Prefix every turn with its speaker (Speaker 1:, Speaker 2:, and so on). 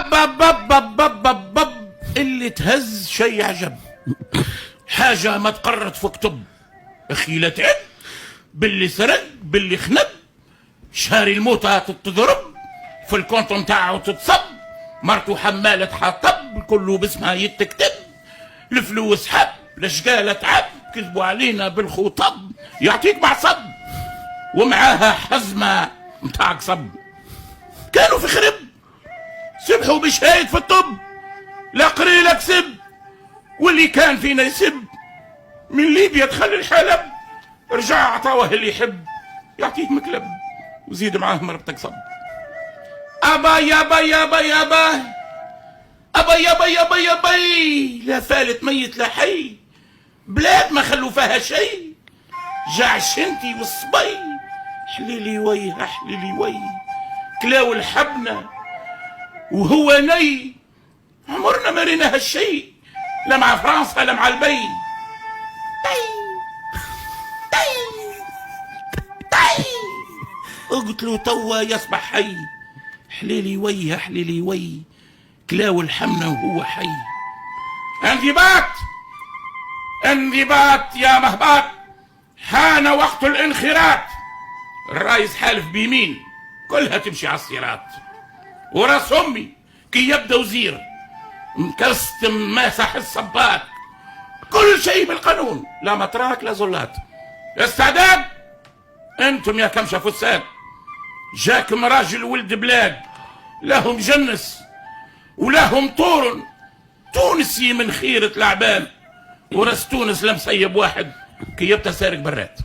Speaker 1: بب اللي تهز شي عجب، حاجة ما تقرت في كتب. اخي لا تعب باللي سرق باللي خنب، شاري الموتى تتضرب، في الكونت نتاعو تتصب، مرته حمالة حطب كله باسمها يتكتب، الفلوس حب الاشقالة تعب، كذبوا علينا بالخطب، يعطيك معصب ومعاها حزمة متاع قصب. كانوا في خرب سبحوا بشهايد في الطب، لا قري لا كسب، واللي كان فينا يسب من ليبيا دخل الحلب، رجع عطاوه اللي يحب، يعطيه مكلب وزيد معاه مربتك صب. أبا يابا يابا يابا أبا يابا يابا يابا، لا فالت ميت لا حي، بلاد ما خلوا فيها شي، جاع الشنتي والصبي، حليلي ويه حليلي ويه، كلاو الحبنة وهو ني، عمرنا ما رينا هالشي، لا مع فرنسا لا مع البي. اقتلوا توا يصبح حي، حليلي ويه حليلي ويه، كلاو الحمنة وهو حي. انضباط انضباط يا مهباط، حان وقت الانخراط، الرايس حالف بيمين كلها تمشي على الصراط، وراس امي كي يبدا وزير مكستم ماسح الصباط، كل شيء بالقانون، لا متراك لا زلات. استعداد انتم يا كمشة فساد، جاكم راجل ولد بلاد، لهم جنس ولهم طور، تونسي من خيرة العباد، ورس تونس لمسيب واحد كي يبتا سارق برات.